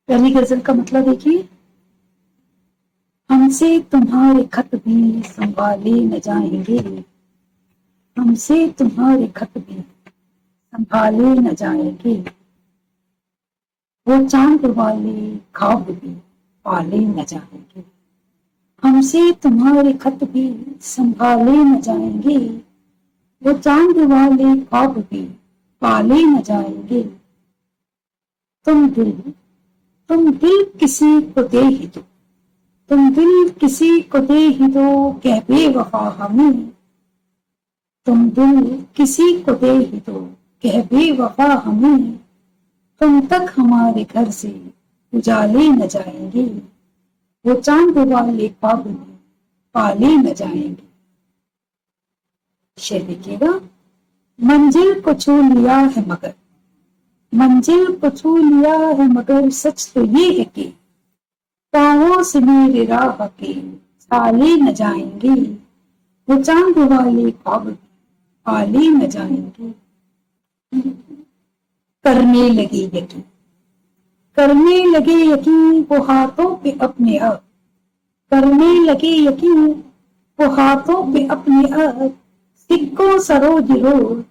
पहली गजल का मतलब देखिए, हमसे तुम्हारे खत भी संभाले न जाएंगे, हमसे तुम्हारे खत भी संभाले न जाएंगे, वो चांद वाले ख्वाब भी पाले न जाएंगे। हमसे तुम्हारे खत भी संभाले न जाएंगे, वो चांद वाले ख्वाब भी पाले न जाएंगे। तुम दिल तुम दिल किसी को दे ही दो, तुम दिल किसी को दे ही दो, कह बेवफा हमें। तुम दिल किसी को दे ही दो, कह बेवफा हमें। तुम तक हमारे घर से उजाले न जाएंगे, वो चांद वाले ख्वाब में पाले न जाएंगे। शेर देखिएगा, मंजिल को छू लिया है मगर, मंजिल को छू लिया है मगर, सच तो ये है कि पाँवों से मेरे राह के छाले न जाएंगे, वो चांद वाले ख्वाब पाले न जाएंगे। करने लगे यकीन, करने लगे यकीन, वो हाथों पे अपने आप, करने लगे यकीन, वो हाथों पे अपने आप, सिक्कों सरोज रोज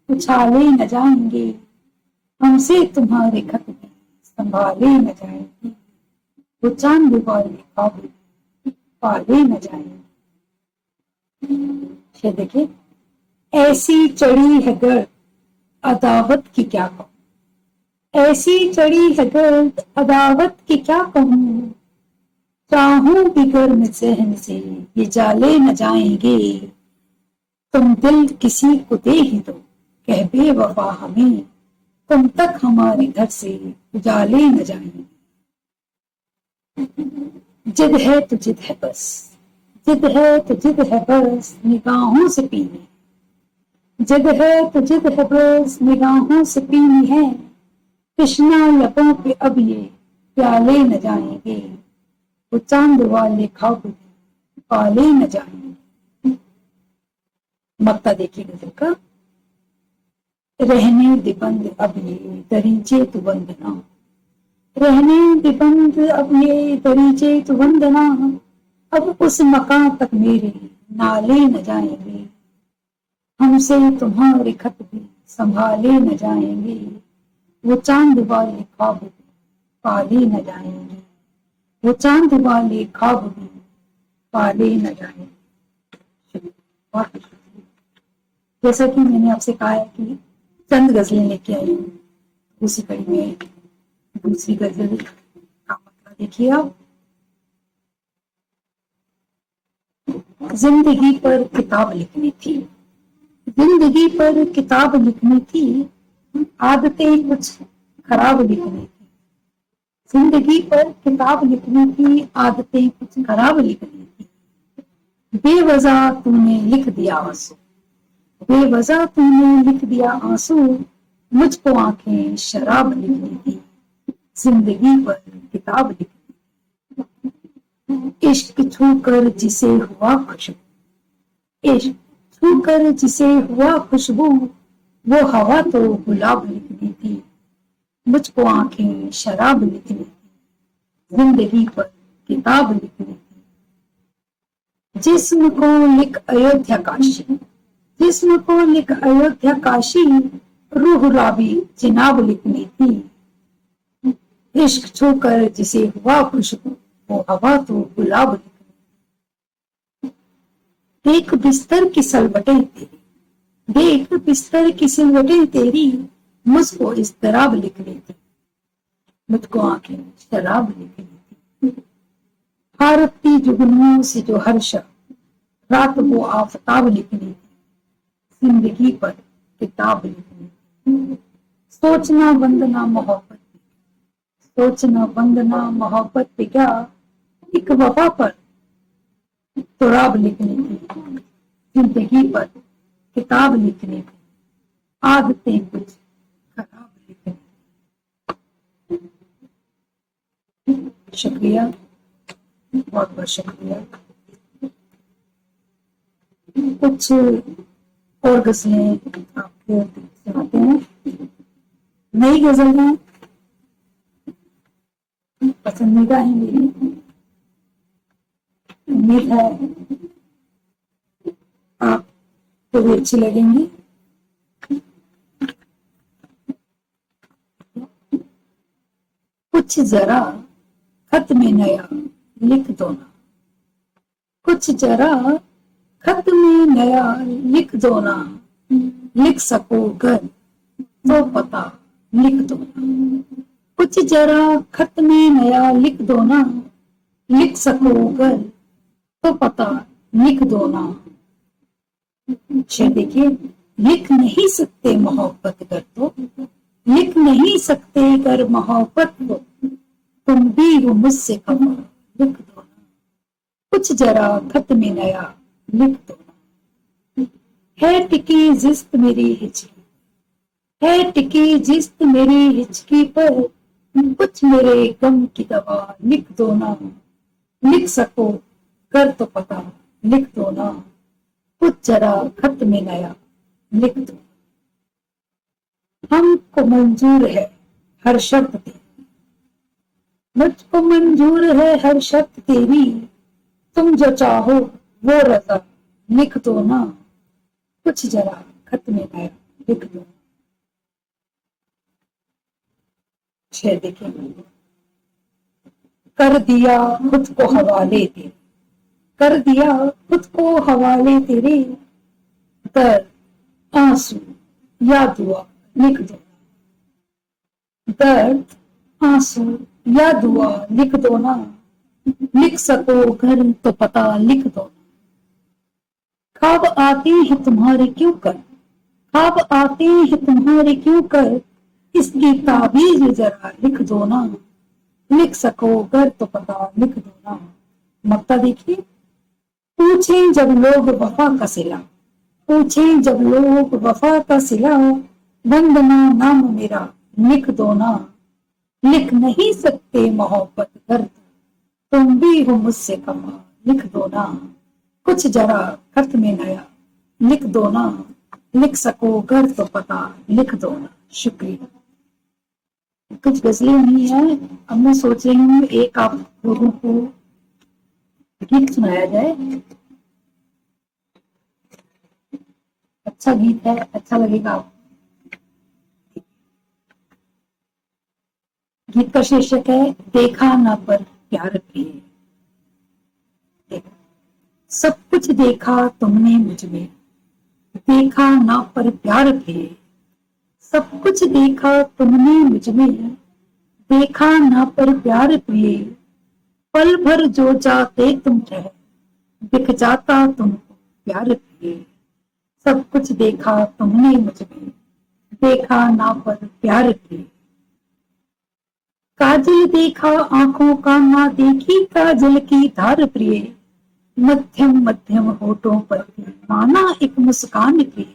उछाले न जाएंगे, हमसे तुम्हारे खत भी संभाले न जाएंगे, वो चांद वाले ख्वाब पाले न जाएंगे। ये देखिए, ऐसी चढ़ी है गर्द अदावत की क्या कहूं, ऐसी चढ़ी है गर्द अदावत की क्या कहूं, चाहूं भी गर्म जहन से ये जाले न जाएंगे, तुम दिल किसी को दे ही दो, कह बेवफा हमें। तुम तक हमारे घर से उजाले न जाएंगे। जिद है तो जिद है बस, जिद है तो जिद है बस, निगाहों से पीनी, जिद है तो जिद है बस, निगाहों से पीनी है, कृष्णा लबों पे अब ये प्याले न जाएंगे, वो चांद वाले ख्वाब पाले न जाएंगे। मक्ता देखिए गजल का, रहने दे बंद अब ये दरीचे तू वंदना, रहने दे बंद अब ये दरीचे तू वंदना, अब उस मकान तक मेरे नाले न जाएंगे, हमसे तुम्हारे खत भी संभाले न जाएंगे, वो चांद वाले ख्वाब भी पाले न जाएंगे, वो चांद वाले ख्वाब भी पाले न जाएंगे। जैसा कि मैंने आपसे कहा है कि चंद गजलें लेके आई हूँ, उसी कड़ी में दूसरी गजल का मतलब देखिए आप, जिंदगी पर किताब लिखनी थी, जिंदगी पर किताब लिखनी थी, आदतें कुछ खराब लिखनी थी, जिंदगी पर किताब लिखनी थी, आदतें कुछ खराब लिखनी थी, बेवजह तूने लिख दिया आंसू, बेवजह तूने लिख दिया आंसू, मुझको आंखें शराब लिखनी थी, जिंदगी पर किताब लिखनी, इश्क छू कर जिसे हुआ खुशबू, इश्क छू कर जिसे हुआ खुशबू, वो हवा तो गुलाब लिखनी थी, मुझको आंखें शराब लिखनी थी, जिंदगी पर किताब लिखनी थी, जिस्म को लिख अयोध्या काशी, जिस्म को लिख अयोध्या काशी, रूह राबी जिनाब लिखनी थी, इश्क छू कर जिसे हुआ खुशबू, वो हवा तो गुलाब लिखनी, देख बिस्तर की सलवटें तेरी, देख बिस्तर की सिलवटें तेरी, मुझको इज़्तिराब लिखनी थी, मुझको आंखें शराब लिखनी थी, भारती जुगनुओं से जो हर्ष रात वो आफताब लिखनी थी, जिंदगी पर किताब लिखनी थी, सोचना बंदना मोहब्बत, सोचना बंदना मोहब्बत पे क्या, एक वफा पर तुराब लिखनी थी, जिंदगी पर किताब लिखनी थी, आदतें कुछ खराब लिखनी थी। शुक्रिया, बहुत बहुत शुक्रिया। कुछ और गजलें आपके सुनाते हैं, नई गजल है, पसंदीदा है मेरी, उम्मीद है आपको भी अच्छी लगेंगी। कुछ जरा खत में नया लिख दो ना, कुछ जरा खत में नया लिख दो ना, लिख सको अगर तो पता लिख दो ना, कुछ जरा खत में नया लिख दो ना, लिख सको अगर तो पता लिख दो ना। देखिए, लिख नहीं सकते मोहब्बत कर तो, लिख नहीं सकते कर मोहब्बत को, तुम भी हो मुझसे खफा लिख दो ना, कुछ जरा खत में नया लिख दो ना। है टिकी जिस्त मेरी हिचकी, है टिकी जिस्त मेरी हिचकी पर, कुछ मेरे गम की दवा लिख दो ना, लिख सको कर तो पता लिख दो ना, कुछ जरा खत में नया लिख दो। हमको मंजूर है हर शर्त तेरी, मुझको मंजूर है हर शर्त तेरी, तुम जो चाहो वो रजा लिख दो ना, कुछ जरा खत में नया लिख दो। देखिए, कर दिया खुद को हवाले तेरे, कर दिया खुद को हवाले तेरे, दर्द आंसू या दुआ लिख दो, दर्द आंसू या दुआ लिख दो ना, लिख सको घर तो पता लिख दो। ख्वाब आते हैं तुम्हारे क्यों कर, ख्वाब आते हैं तुम्हारे क्यों कर, इसकी ताबीज जरा लिख दो ना, लिख सको घर तो पता लिख दो ना। मक्ता देखिए, पूछे जब लोग वफा का सिला, पूछे जब लोग वफा का सिला, वंदना नाम मेरा लिख दो ना, लिख नहीं सकते मोहब्बत कर, तुम भी हो मुझसे कमा लिख दो ना, कुछ जरा खत में नया लिख दो ना, लिख सको घर तो पता लिख दो ना। शुक्रिया। कुछ गजलें नहीं है, अब मैं सोच रही हूँ एक आप लोगों को गीत सुनाया जाए। अच्छा गीत है, अच्छा लगेगा आपको। गीत का शीर्षक है देखा ना पर प्यार किए। सब कुछ देखा तुमने मुझ में, देखा ना पर प्यार किए। सब कुछ देखा तुमने मुझ में, देखा ना पर प्यार किए। पल भर जो चाहते तुम ठहर, दिख जाता तुमको प्यार किए। सब कुछ देखा तुमने मुझ में, देखा ना पर प्यार किए। काजल देखा आंखों का ना देखी काजल की धार प्रिय, मध्यम मध्यम होठों पर माना एक मुस्कान प्रिय।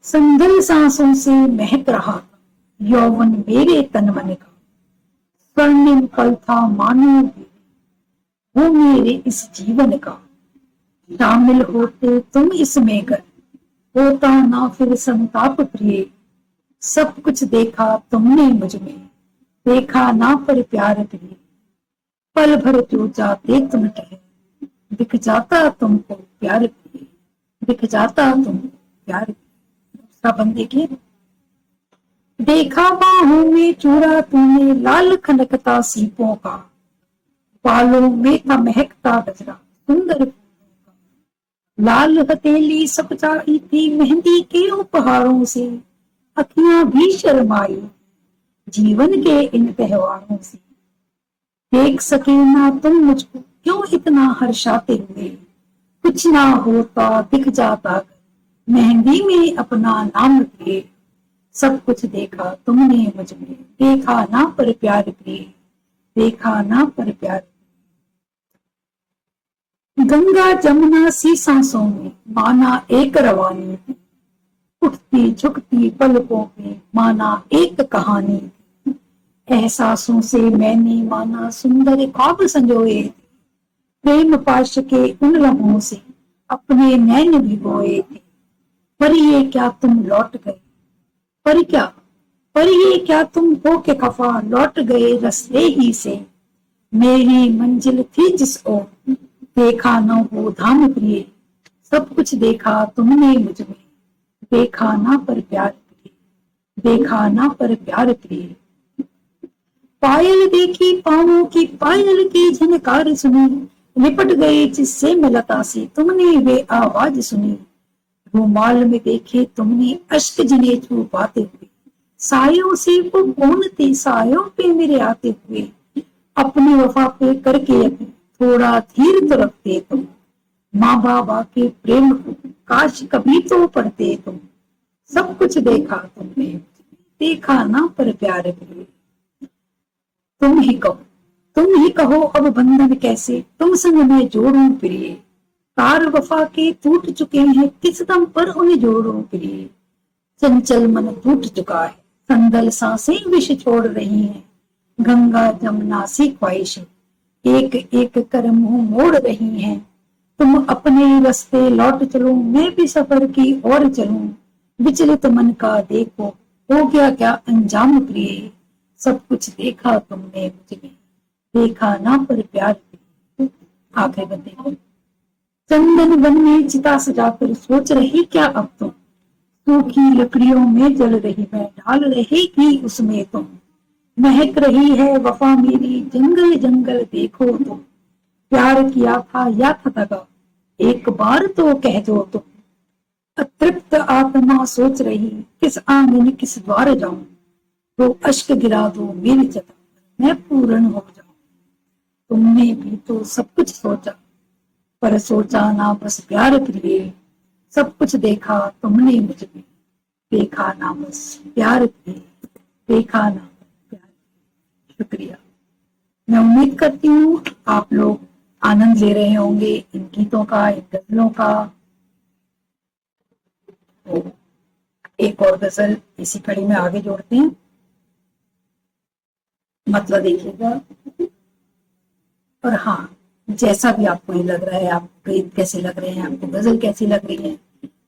संदल सांसों से महक रहा था यौवन मेरे तन मन का, स्वर्णिम पल था मानो वो मेरे इस जीवन का। शामिल होते तुम इसमें कर, होता ना फिर संताप प्रिय। सब कुछ देखा तुमने मुझ में, देखा ना पर प्यार प्रिय। पल भर जो जाते तुम ठहर, दिख जाता तुमको प्यार प्रिय, दिख जाता तुमको प्यार प्रिय। दूसरा बंद देखिए, देखा बाहों में चूड़ा तूने लाल खनकता सीपों का, बालों में था महकता गजरा सुंदर फूलों का। लाल हथेली सपचाई थी मेहंदी के उपहारों से, अखियां भी शर्माई जीवन के इन त्योहारों से। देख सके ना तुम मुझको क्यों इतना हर्षाते हुए, कुछ ना होता दिख जाता मेहंदी में अपना नाम लिए। सब कुछ देखा तुमने मुझ में, देखा ना पर प्यार प्रिय, देखा ना पर प्यार। गंगा जमुना सी सांसों में माना एक रवानी थी, उठती झुकती पलकों पे माना एक कहानी थी। एहसासों से मैंने माना सुंदर ख्वाब संजोए थे, प्रेम पाश के उन लम्हों से अपने नैन भिगोए थे। पर ये क्या तुम लौट गए, पर क्या पर ये क्या तुम हो के खफा लौट गए रास्ते ही से, मेरी मंजिल थी जिस ओर देखा न वो धाम प्रिय, सब कुछ देखा तुमने मुझ में देखा ना पर प्यार प्रिय, देखा ना पर प्यार प्रिय। पायल देखी पाँवों की पायल की झनकार सुनी, लिपट गई जिससे मैं लता से तुमने वे आवाज सुनी। रूमाल में देखे तुमने अश्क जिन्हें छुपाते हुए, सायों से वो कौन थे सायों पे मेरे आते हुए, अपनी वफा पे करके यकीन थोड़ा धीर तो रखते तुम, माँ बाबा के प्रेम को काश कभी तो पढ़ते तुम, सब कुछ देखा तुमने देखा ना पर प्यार प्रिय। तुम ही कहो, तुम ही कहो अब बंधन कैसे तुम संग में जोड़ूं प्रिय, तार वफा के टूट चुके हैं किस दम पर उन्हें जोड़ूं प्रिय। चंचल मन टूट चुका है संदल सांसें विष छोड़ रही हैं, गंगा जमुना सी ख्वाहिशें एक एक कर मुंह मोड़ रही हैं। तुम अपने रास्ते लौट चलो मैं भी सफर की ओर चलूं, विचलित मन का देखो हो गया क्या अंजाम प्रिय, सब कुछ देखा तुमने मुझ में देखा ना पर प्यार प्रिय। आखिरी बंदे को चंदन वन में चिता सजाकर सोच रही क्या अब तुम, सूखी लकड़ियों में जल रही मैं ढाल रहेगी उसमें तुम, महक रही है वफा मेरी जंगल जंगल देखो तुम, प्यार किया था या था दगा एक बार तो कह दो तुम। अतृप्त आत्मा सोच रही किस आंगन किस द्वार जाऊं, तो अश्क गिरा दो मेरी जगह मैं पूर्ण हो जाऊं। तुमने भी तो सब कुछ सोचा पर सोचा ना बस प्यार प्रिय, सब कुछ देखा तुमने मुझ में देखा ना बस प्यार प्रिय, देखा ना प्यार। शुक्रिया। मैं उम्मीद करती हूँ आप लोग आनंद ले रहे होंगे इन गीतों का, इन गजलों का। तो एक और गजल इसी कड़ी में आगे जोड़ते हैं, मतलब देखिएगा। और हाँ, जैसा भी आपको ये लग रहा है, आपको गीत कैसे लग रहे हैं, आपको गजल कैसी लग रही है,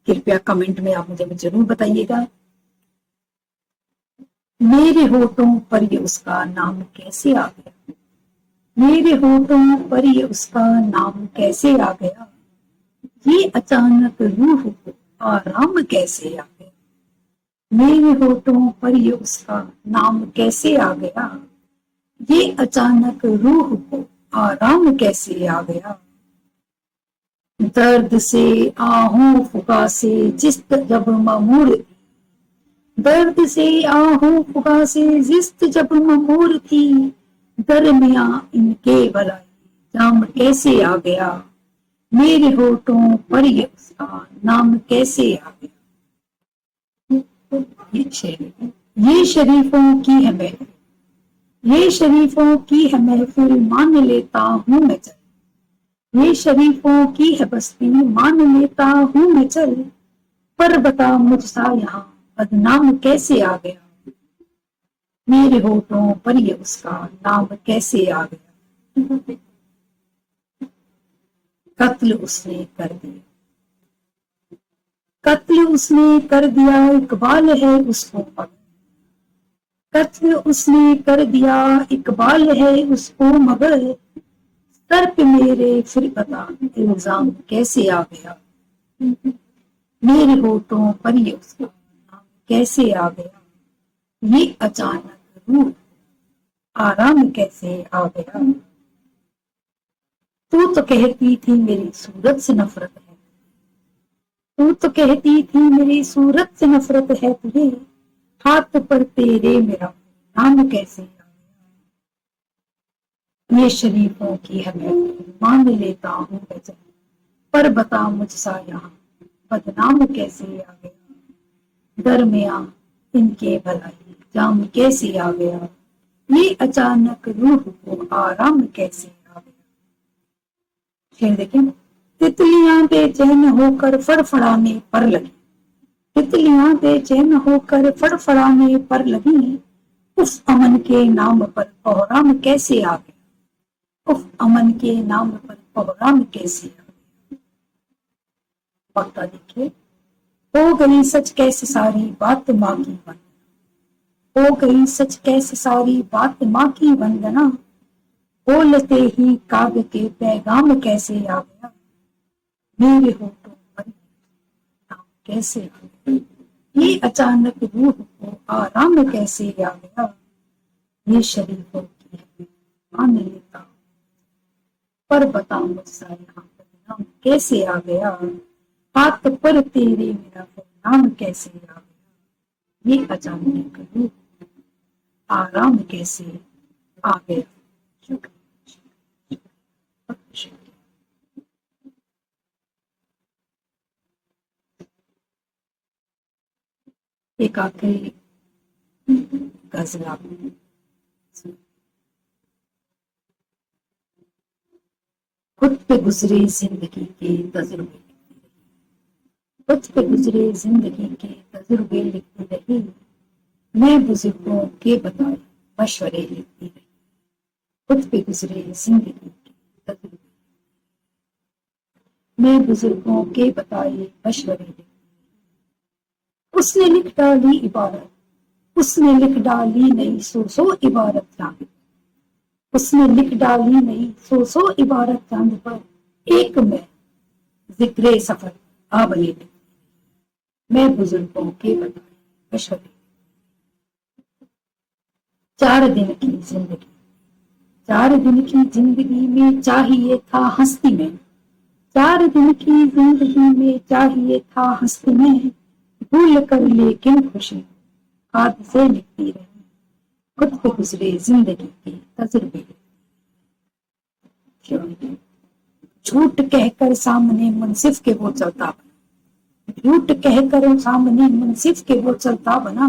कृपया कमेंट में आप मुझे जरूर बताइएगा। मेरे होठों पर ये उसका नाम कैसे आ गया, मेरे होठों पर ये उसका नाम कैसे आ गया, ये अचानक रूह को आराम कैसे आ गया, मेरे होठों पर ये उसका नाम कैसे आ गया, ये अचानक रूह को आराम कैसे आ गया। दर्द से आहों फुका से जिस्त जब ममूर थी, दर्द से आहों फुका से जिस्त जब ममूर थी, दरमिया इनके भलाई जाम कैसे आ गया, मेरे होठों पर ये उसका नाम कैसे आ गया। ये शरीफों की है महफिल, ये शरीफों की है महफिल मान लेता हूँ मैं चल, ये शरीफों की है बस्ती मान लेता हूँ मैं चल, पर बता मुझसा यहाँ बदनाम कैसे आ गया, मेरे होठों पर ये उसका नाम कैसे आ गया। कत्ल उसने कर दिया, कत्ल उसने कर दिया इकबाल है उसको मगर, कत्ल उसने कर दिया इकबाल है उसको मगर, सर पे मेरे फिर बता इल्जाम कैसे आ गया, मेरे होठों पर ये उसका नाम कैसे आ गया, ये अचानक रूह आराम कैसे आ गया। तू तो कहती थी मेरी सूरत से नफरत है, तू तो कहती थी मेरी सूरत से नफरत है तुझे, हाथ पर तेरे मेरा नाम कैसे आ गया, ये शरीफों की है मैं मान लेता हूँ वजह, पर बता मुझसा यहाँ बदनाम कैसे आ गया, दरमिया इनके भलाई जाम कैसे आ गया, ये अचानक रूह को आराम कैसे आ गया। फिर देखें, तितलियां बेचैन होकर फड़फड़ाने पर लगी, तितलियां बेचैन होकर फड़फड़ाने पर लगी, उस अमन के नाम पर कोहराम कैसे आ गया, उफ अमन के नाम पर कोहराम कैसे आ गया। वक्ता देखिए, हो गई सच कैसे सारी बात माँ की बन, हो गई सच कैसे सारी बात माँ की वंदना, बोलते ही काव्य के पैगाम कैसे आ गया, मेरे होठों पर नाम कैसे आ गया, ये अचानक रूह को आराम कैसे आ गया, ये शरीफों की है मान लेता, पर बता मुझसा यहाँ बदनाम कैसे आ गया, हाथ पर तेरे मेरा नाम कैसे आ गया, ये अचानक रूह आराम कैसे आ गया। एक आखिरी गजल आपने खुद पे गुजरे जिंदगी के तजुर्बे, खुद पे गुजरे जिंदगी के तजुर्बे लिखती रही, मैं बुजुर्गों के बताए मशवरे लिखती रही, खुद पे गुजरे जिंदगी के तजुर्बे, मैं बुजुर्गों के बताए मशवरे लिखती, उसने लिख डाली इबारत, उसने लिख डाली नई सो इबारत चांद, उसने लिख डाली नई सो इबारत चांद पर, एक मैं जिक्रे सफर आ बने, मैं बुजुर्गों के बताए मशवरे, 4 दिन की जिंदगी, 4 दिन की जिंदगी में चाहिए था हस्ती में, 4 दिन की जिंदगी में चाहिए था हस्ती में, भूल कर लेकिन खुशी हाथ से लिखती रही, खुद पे गुजरे जिंदगी के तजुर्बे, झूठ कहकर सामने मुंसिफ के वो चलता बना, झूठ कहकर सामने मुंसिफ के वो चलता बना,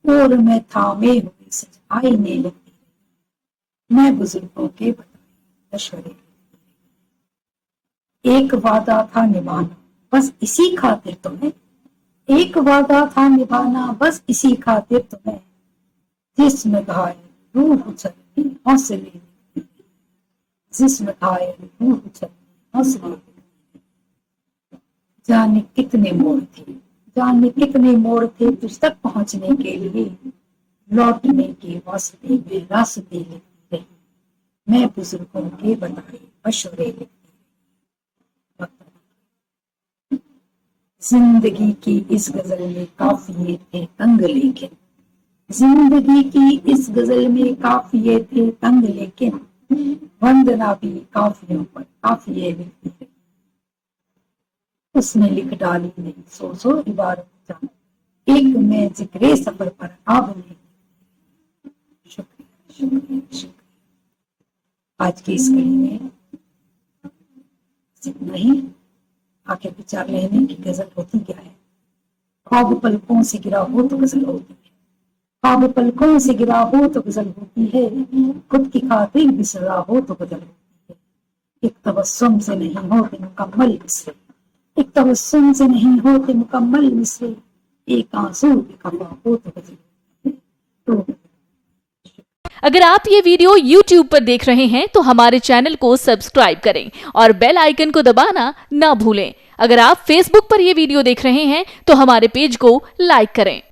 और मैं थामे हुए सच आईने लगती, मैं बुजुर्गों के बताए मशवरे, एक वादा था निभाना बस इसी खातिर तुम्हें, एक वादा था निभाना बस इसी खातिर तुम्हें, जिस्म घायल रूह चलती हौसले, जिस्म घायल रूह चलती हौसले, जाने कितने मोड़ थे, जाने कितने मोड़ थे तुझ तक पहुंचने के लिए, लौटने के वास्ते में रास्ते लिखती रही, मैं बुजुर्गों के बताए मशवरे लिखती, जिंदगी की इस गजल में काफिये थे तंग लेकिन, जिंदगी की इस गजल में काफिये थे तंग लेकिन, वंदना भी काफियों पर काफिये लिखती है, उसने लिख डाली नहीं सो इबारत चांद, एक मैं जिक्रे सफर पर आ बने, शुक्रिया शुक्रिया शुक्रिया। आज की इस कड़ी में इतना ही, आखिर विचार लेने की गजल होती क्या है, ख्वाब पलकों से गिरा हो तो गजल होती है, ख्वाब पलकों से गिरा हो तो गजल होती है, खुद की खातिर भी सजा हो तो गजल होती है, एक तबस्सुम से नहीं होते मुकम्मल मिसरे, एक तबस्सुम से नहीं होते मुकम्मल मिसरे, एक आंसू की खफा हो तो गजल होती है। तो अगर आप ये वीडियो YouTube पर देख रहे हैं तो हमारे चैनल को सब्सक्राइब करें और बेल आइकन को दबाना ना भूलें। अगर आप Facebook पर ये वीडियो देख रहे हैं तो हमारे पेज को लाइक करें।